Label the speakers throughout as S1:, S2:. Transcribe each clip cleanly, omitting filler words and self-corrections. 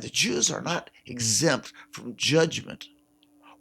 S1: The Jews are not exempt from judgment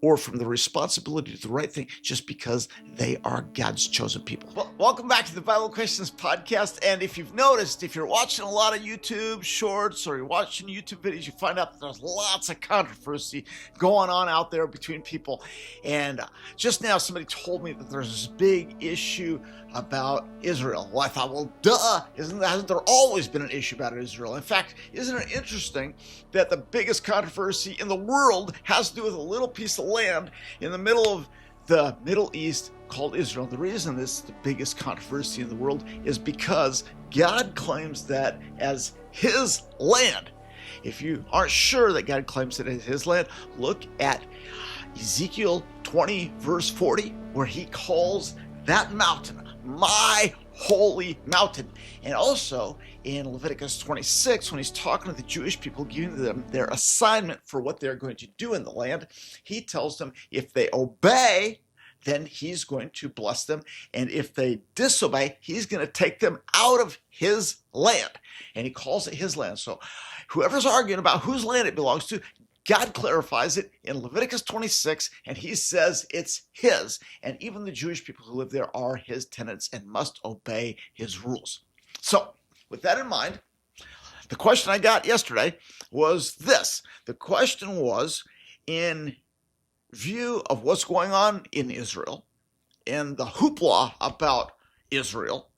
S1: or from the responsibility to do the right thing just because they are God's chosen people. Well, welcome back to the Bible Questions podcast. And if you've noticed, if you're watching a lot of YouTube shorts or you're watching YouTube videos, you find out that there's lots of controversy going on out there between people. And just now somebody told me that there's this big issue about Israel. Well, I thought, well, duh, hasn't there always been an issue about Israel? In fact, isn't it interesting that the biggest controversy in the world has to do with a little piece of land in the middle of the Middle East called Israel? The reason this is the biggest controversy in the world is because God claims that as his land. If you aren't sure that God claims it as his land, look at Ezekiel 20 verse 40, where he calls that mountain my holy mountain. And also in Leviticus 26, when he's talking to the Jewish people, giving them their assignment for what they're going to do in the land, he tells them if they obey, then he's going to bless them. And if they disobey, he's going to take them out of his land. And he calls it his land. So whoever's arguing about whose land it belongs to, God clarifies it in Leviticus 26, and he says it's his. And even the Jewish people who live there are his tenants and must obey his rules. So, with that in mind, the question I got yesterday was this. The question was, in view of what's going on in Israel and the hoopla about Israel,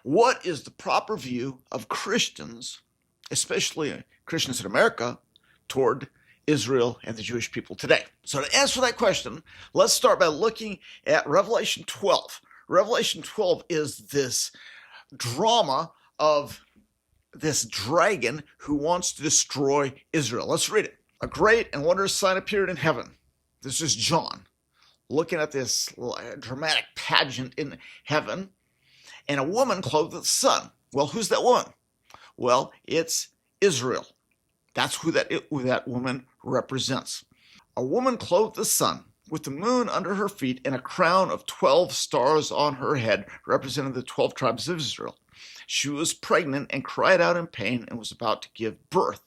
S1: what is the proper view of Christians, especially Christians in America, toward Israel and the Jewish people today? So to answer that question, let's start by looking at Revelation 12. Revelation 12 is this drama of this dragon who wants to destroy Israel. Let's read it. A great and wondrous sign appeared in heaven. This is John looking at this dramatic pageant in heaven, and a woman clothed with the sun. Well, who's that woman? Well, it's Israel. That's who that woman represents. A woman clothed with the sun, with the moon under her feet, and a crown of 12 stars on her head, representing the 12 tribes of Israel. She was pregnant and cried out in pain and was about to give birth.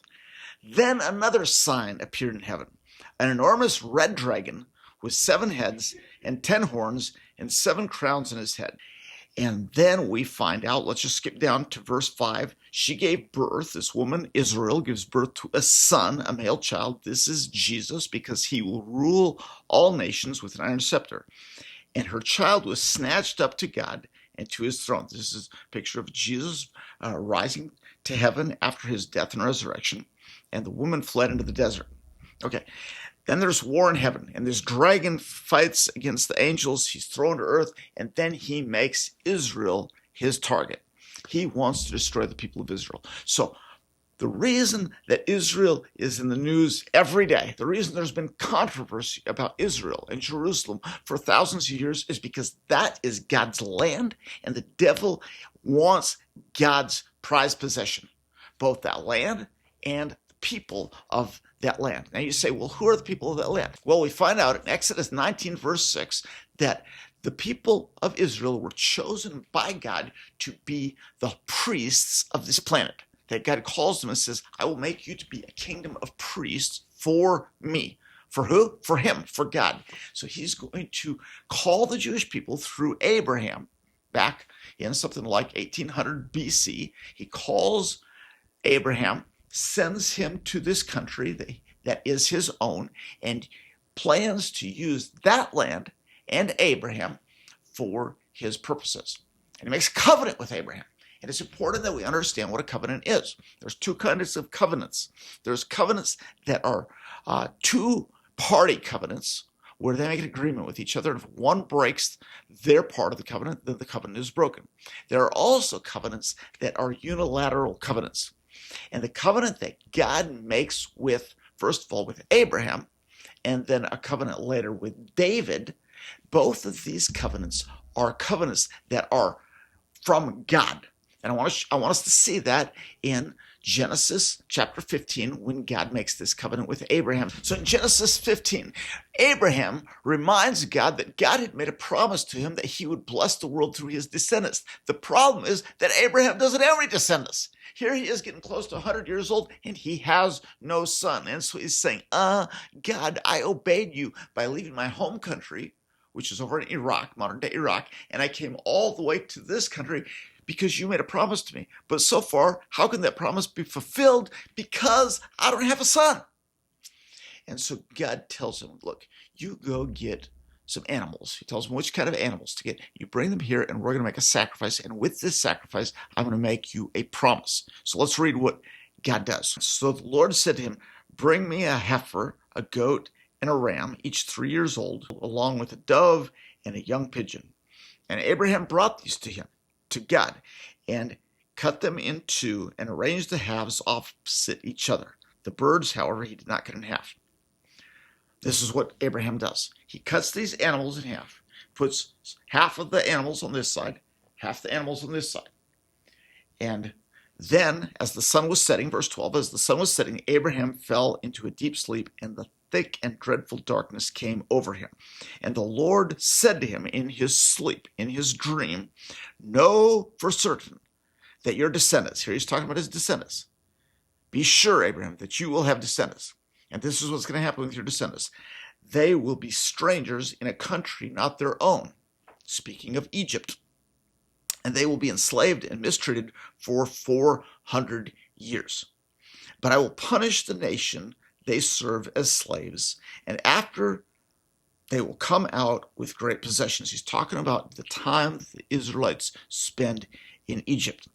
S1: Then another sign appeared in heaven, an enormous red dragon with 7 heads and 10 horns and 7 crowns on his head. And then we find out, let's just skip down to verse 5. She gave birth, this woman, Israel, gives birth to a son, a male child. This is Jesus, because he will rule all nations with an iron scepter. And her child was snatched up to God and to his throne. This is a picture of Jesus rising to heaven after his death and resurrection. And the woman fled into the desert. Okay. Then there's war in heaven, and this dragon fights against the angels. He's thrown to earth, and then he makes Israel his target. He wants to destroy the people of Israel. So the reason that Israel is in the news every day, the reason there's been controversy about Israel and Jerusalem for thousands of years, is because that is God's land, and the devil wants God's prized possession, both that land and the people of that land. Now you say, well, who are the people of that land? Well, we find out in Exodus 19, verse 6, that the people of Israel were chosen by God to be the priests of this planet. That God calls them and says, I will make you to be a kingdom of priests for me. For who? For him, for God. So he's going to call the Jewish people through Abraham back in something like 1800 BC. He calls Abraham, sends him to this country that is his own, and plans to use that land and Abraham for his purposes. And he makes a covenant with Abraham. And it's important that we understand what a covenant is. There's 2 kinds of covenants. There's covenants that are 2-party covenants, where they make an agreement with each other. And if one breaks their part of the covenant, then the covenant is broken. There are also covenants that are unilateral covenants. And the covenant that God makes with, first of all, with Abraham, and then a covenant later with David, both of these covenants are covenants that are from God. And I want us to see that in Genesis chapter 15, when God makes this covenant with Abraham. So in Genesis 15, Abraham reminds God that God had made a promise to him that he would bless the world through his descendants. The problem is that Abraham doesn't have any descendants. Here he is getting close to 100 years old and he has no son. And so he's saying, God, I obeyed you by leaving my home country, which is over in Iraq, modern day Iraq, and I came all the way to this country because you made a promise to me. But so far, how can that promise be fulfilled? Because I don't have a son. And so God tells him, look, you go get some animals. He tells him which kind of animals to get. You bring them here and we're going to make a sacrifice. And with this sacrifice, I'm going to make you a promise. So let's read what God does. So the Lord said to him, bring me a heifer, a goat, and a ram, each 3 years old, along with a dove and a young pigeon. And Abraham brought these to him, to God, and cut them in two and arranged the halves opposite each other. The birds, however, he did not cut in half. This is what Abraham does. He cuts these animals in half, puts half of the animals on this side, half the animals on this side. And then, as the sun was setting, verse 12, as the sun was setting, Abraham fell into a deep sleep, and the thick and dreadful darkness came over him. And the Lord said to him in his sleep, in his dream, know for certain that your descendants, here he's talking about his descendants, be sure, Abraham, that you will have descendants. And this is what's going to happen with your descendants. They will be strangers in a country not their own, speaking of Egypt. And they will be enslaved and mistreated for 400 years. But I will punish the nation they serve as slaves, and after they will come out with great possessions. He's talking about the time that the Israelites spend in Egypt.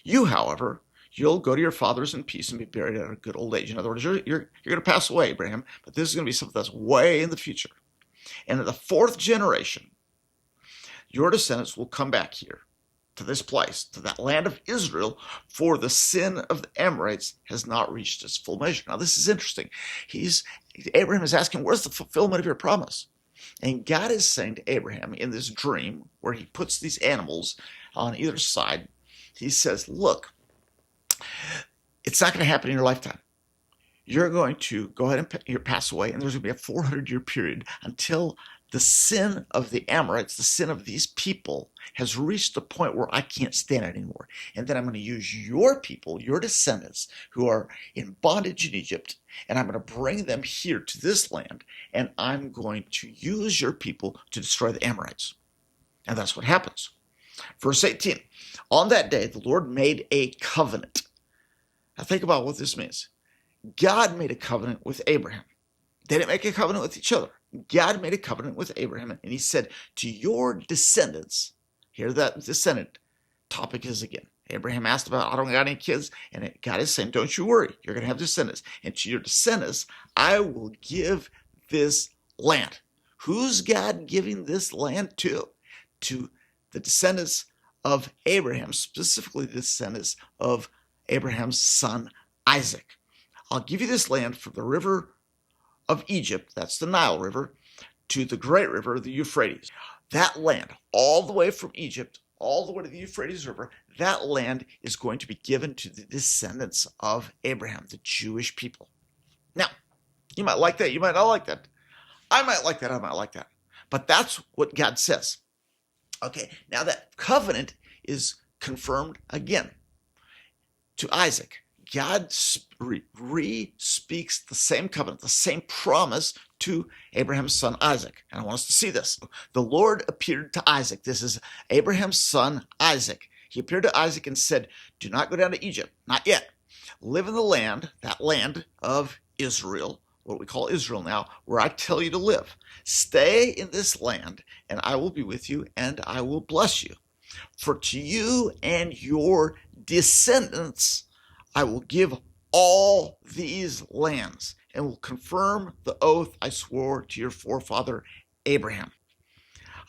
S1: You, however, you'll go to your fathers in peace and be buried at a good old age. In other words, you're going to pass away, Abraham, but this is going to be something that's way in the future. And in the fourth generation, your descendants will come back here to this place, to that land of Israel, for the sin of the Amorites has not reached its full measure. Now, this is interesting. Abraham is asking, where's the fulfillment of your promise? And God is saying to Abraham in this dream, where he puts these animals on either side, he says, look, it's not going to happen in your lifetime. You're going to go ahead and pass away, and there's going to be a 400-year period until the sin of the Amorites, the sin of these people, has reached the point where I can't stand it anymore. And then I'm going to use your people, your descendants, who are in bondage in Egypt, and I'm going to bring them here to this land, and I'm going to use your people to destroy the Amorites. And that's what happens. Verse 18, on that day, the Lord made a covenant. Now think about what this means. God made a covenant with Abraham. They didn't make a covenant with each other. God made a covenant with Abraham, and he said, to your descendants, here that descendant topic is again. Abraham asked about, I don't got any kids, and God is saying, don't you worry, you're going to have descendants. And to your descendants, I will give this land. Who's God giving this land to? To the descendants of Abraham, specifically the descendants of Abraham's son Isaac. I'll give you this land from the river of Egypt, that's the Nile River, to the great river, the Euphrates. That land, all the way from Egypt, all the way to the Euphrates River, that land is going to be given to the descendants of Abraham, the Jewish people. Now, you might like that, you might not like that. I might like that, I might like that. But that's what God says. Okay, now that covenant is confirmed again to Isaac. God re-speaks the same covenant, the same promise to Abraham's son Isaac. And I want us to see this. The Lord appeared to Isaac. This is Abraham's son Isaac. He appeared to Isaac and said, do not go down to Egypt, not yet. Live in the land, that land of Israel, what we call Israel now, where I tell you to live. Stay in this land, and I will be with you, and I will bless you. For to you and your descendants I will give all these lands, and will confirm the oath I swore to your forefather Abraham.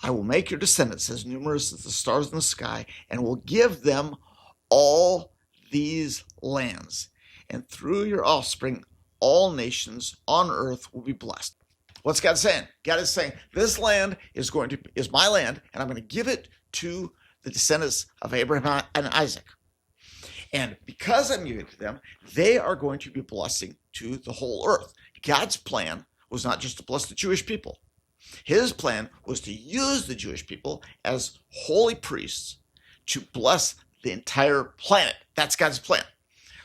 S1: I will make your descendants as numerous as the stars in the sky, and will give them all these lands. And through your offspring, all nations on earth will be blessed. What's God saying? God is saying, this land is my land, and I'm going to give it to the descendants of Abraham and Isaac. And because I'm giving it to them, they are going to be a blessing to the whole earth. God's plan was not just to bless the Jewish people. His plan was to use the Jewish people as holy priests to bless the entire planet. That's God's plan.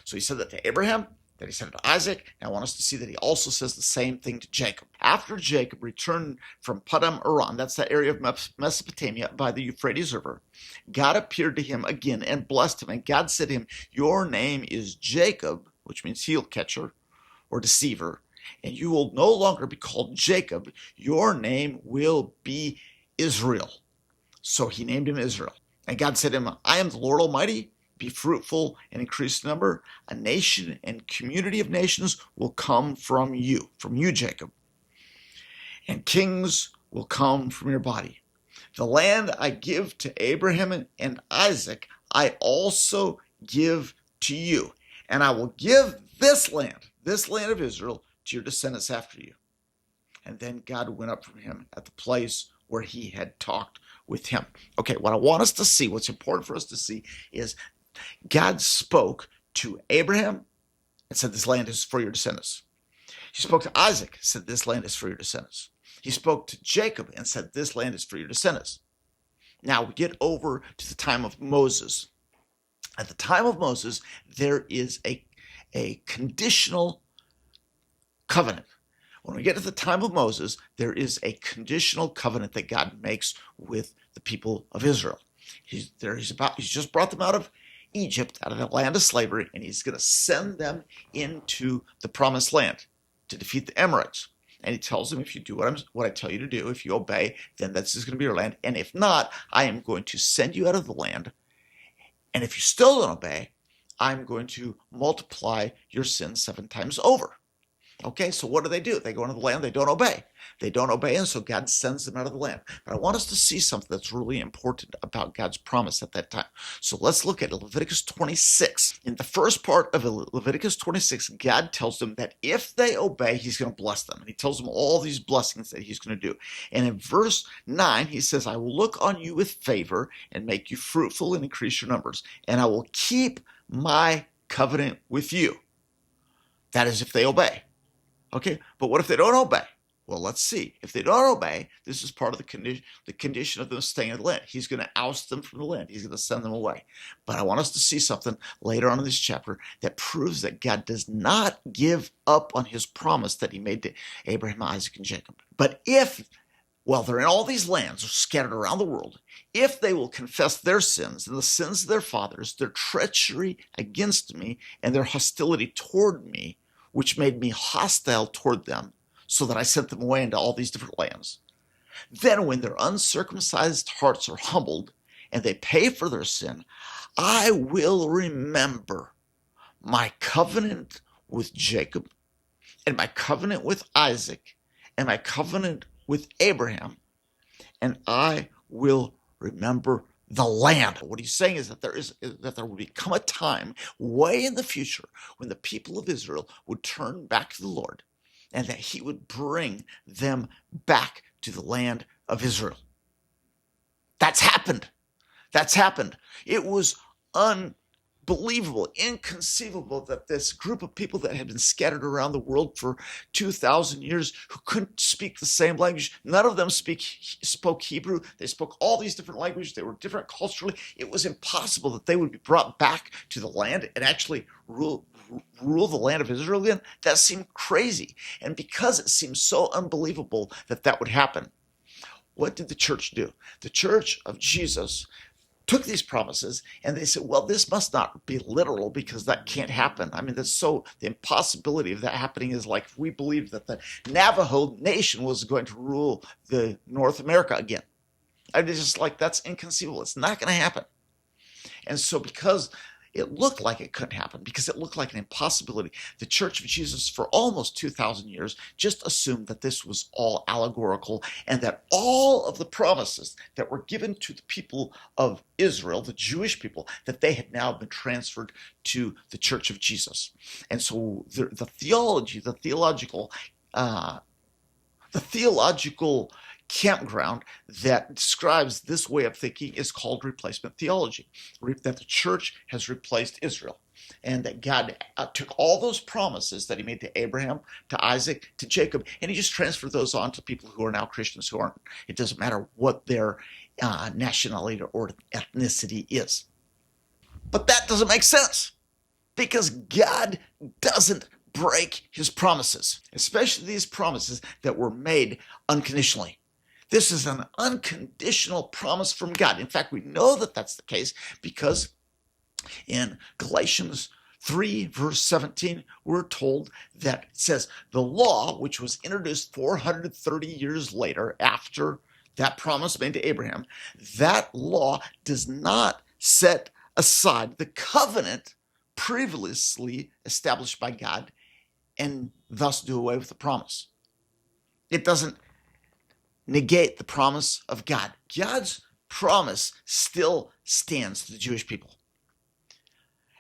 S1: So he said that to Abraham, that he said it to Isaac, and I want us to see that he also says the same thing to Jacob. After Jacob returned from Paddan Aram, that's that area of Mesopotamia by the Euphrates River, God appeared to him again and blessed him. And God said to him, your name is Jacob, which means heel catcher or deceiver, and you will no longer be called Jacob. Your name will be Israel. So he named him Israel. And God said to him, I am the Lord Almighty. Be fruitful and increase in number. A nation and community of nations will come from you, Jacob. And kings will come from your body. The land I give to Abraham and Isaac, I also give to you. And I will give this land of Israel, to your descendants after you. And then God went up from him at the place where he had talked with him. Okay, what I want us to see, what's important for us to see, is God spoke to Abraham and said, this land is for your descendants. He spoke to Isaac and said, this land is for your descendants. He spoke to Jacob and said, this land is for your descendants. Now we get over to the time of Moses. At the time of Moses, there is a conditional covenant. When we get to the time of Moses, there is a conditional covenant that God makes with the people of Israel. He's just brought them out of Egypt, out of the land of slavery, and he's going to send them into the promised land to defeat the Amorites. And he tells them, if you do what I tell you to do, if you obey, then this is going to be your land. And if not, I am going to send you out of the land. And if you still don't obey, I'm going to multiply your sins 7 times over. Okay, so what do? They go into the land, they don't obey. They don't obey, and so God sends them out of the land. But I want us to see something that's really important about God's promise at that time. So let's look at Leviticus 26. In the first part of Leviticus 26, God tells them that if they obey, he's going to bless them. And he tells them all these blessings that he's going to do. And in verse 9, he says, I will look on you with favor and make you fruitful and increase your numbers. And I will keep my covenant with you. That is if they obey. Okay, but what if they don't obey? Well, let's see. If they don't obey, this is part of the condition of them staying in the land. He's going to oust them from the land. He's going to send them away. But I want us to see something later on in this chapter that proves that God does not give up on his promise that he made to Abraham, Isaac, and Jacob. But if, while they're in all these lands scattered around the world, if they will confess their sins and the sins of their fathers, their treachery against me and their hostility toward me, which made me hostile toward them, so that I sent them away into all these different lands. Then when their uncircumcised hearts are humbled, and they pay for their sin, I will remember my covenant with Jacob, and my covenant with Isaac, and my covenant with Abraham, and I will remember the land. What he's saying is that there will become a time way in the future when the people of Israel would turn back to the Lord and that he would bring them back to the land of Israel. That's happened. That's happened. It was unbelievable, inconceivable that this group of people that had been scattered around the world for 2,000 years who couldn't speak the same language, none of them spoke Hebrew. They spoke all these different languages. They were different culturally. It was impossible that they would be brought back to the land and actually rule the land of Israel again. That seemed crazy. And because it seemed so unbelievable that would happen, what did the church do? The Church of Jesus took these promises and they said, well, this must not be literal because that can't happen. I mean, the impossibility of that happening is like if we believed that the Navajo nation was going to rule the North America again. I mean, it's just like, that's inconceivable. It's not going to happen. And so because it looked like it couldn't happen, because it looked like an impossibility, the Church of Jesus for almost 2,000 years just assumed that this was all allegorical and that all of the promises that were given to the people of Israel, the Jewish people, that they had now been transferred to the Church of Jesus. And so the theological campground that describes this way of thinking is called replacement theology, that the church has replaced Israel, and that God took all those promises that he made to Abraham, to Isaac, to Jacob, and he just transferred those on to people who are now Christians who aren't. It doesn't matter what their nationality or ethnicity is. But that doesn't make sense, because God doesn't break his promises, especially these promises that were made unconditionally. This is an unconditional promise from God. In fact, we know that that's the case because in Galatians 3, verse 17, we're told that it says, the law, which was introduced 430 years later after that promise made to Abraham, that law does not set aside the covenant previously established by God and thus do away with the promise. It doesn't negate the promise of God. God's promise still stands to the Jewish people.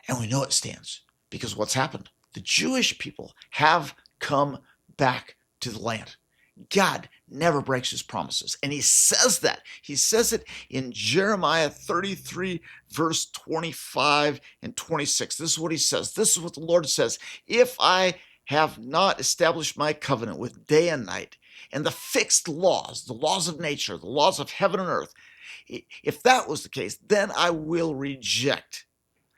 S1: And we know it stands because what's happened? The Jewish people have come back to the land. God never breaks his promises. And he says that. He says it in Jeremiah 33, verse 25 and 26. This is what he says. This is what the Lord says. If I have not established my covenant with day and night, and the fixed laws, the laws of nature, the laws of heaven and earth, if that was the case, then I will reject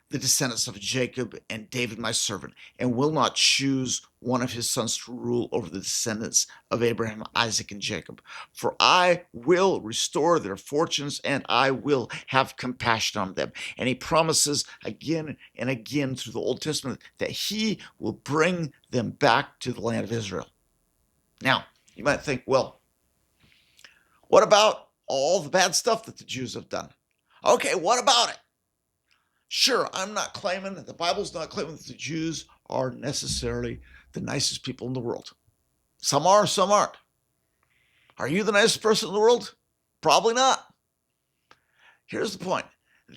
S1: the descendants of Jacob and David my servant, and will not choose one of his sons to rule over the descendants of Abraham, Isaac, and Jacob. For I will restore their fortunes, and I will have compassion on them. And he promises again and again through the Old Testament that he will bring them back to the land of Israel. Now, you might think, well, what about all the bad stuff that the Jews have done? Okay, what about it? Sure, I'm not claiming, the Bible's not claiming that the Jews are necessarily the nicest people in the world. Some are, some aren't. Are you the nicest person in the world? Probably not. Here's the point,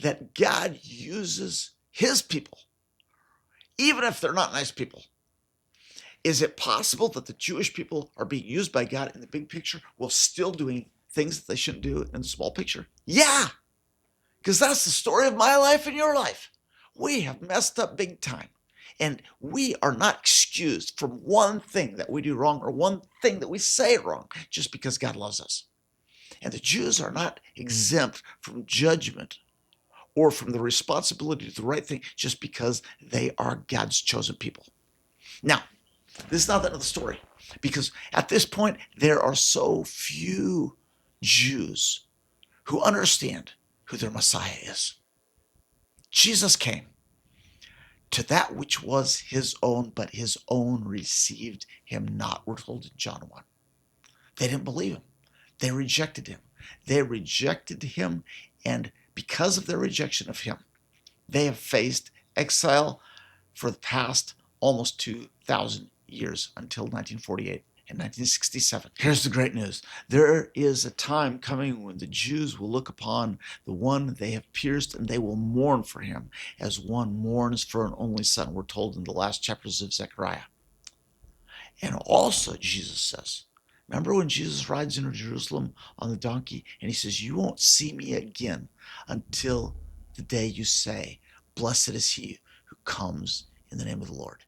S1: that God uses his people, even if they're not nice people. Is it possible that the Jewish people are being used by God in the big picture while still doing things that they shouldn't do in the small picture? Yeah, because that's the story of my life and your life. We have messed up big time, and we are not excused from one thing that we do wrong or one thing that we say wrong just because God loves us. And the Jews are not exempt from judgment or from the responsibility to do the right thing just because they are God's chosen people. Now, this is not the end of the story, because at this point, there are so few Jews who understand who their Messiah is. Jesus came to that which was his own, but his own received him not, we're told in John 1. They didn't believe him. They rejected him. They rejected him, and because of their rejection of him, they have faced exile for the past almost 2,000 years until 1948 and 1967. Here's the great news. There is a time coming when the Jews will look upon the one they have pierced, and they will mourn for him as one mourns for an only son. We're told in the last chapters of Zechariah. And also Jesus says, remember when Jesus rides into Jerusalem on the donkey and he says, you won't see me again until the day you say, blessed is he who comes in the name of the Lord.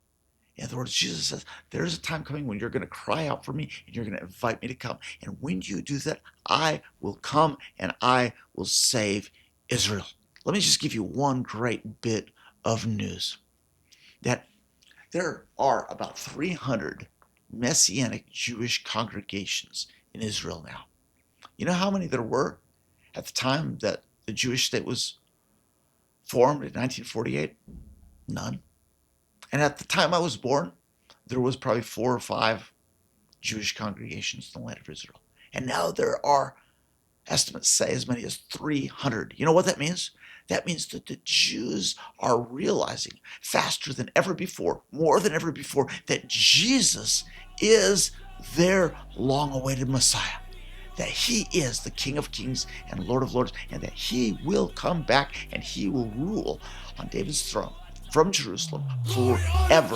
S1: In other words, Jesus says, there is a time coming when you're going to cry out for me and you're going to invite me to come. And when you do that, I will come and I will save Israel. Let me just give you one great bit of news. That there are about 300 Messianic Jewish congregations in Israel now. You know how many there were at the time that the Jewish state was formed in 1948? None. And at the time I was born, there was probably 4 or 5 Jewish congregations in the land of Israel. And now there are, estimates say, as many as 300. You know what that means? That means that the Jews are realizing faster than ever before, more than ever before, that Jesus is their long-awaited Messiah. That he is the King of Kings and Lord of Lords, and that he will come back and he will rule on David's throne from Jerusalem forever.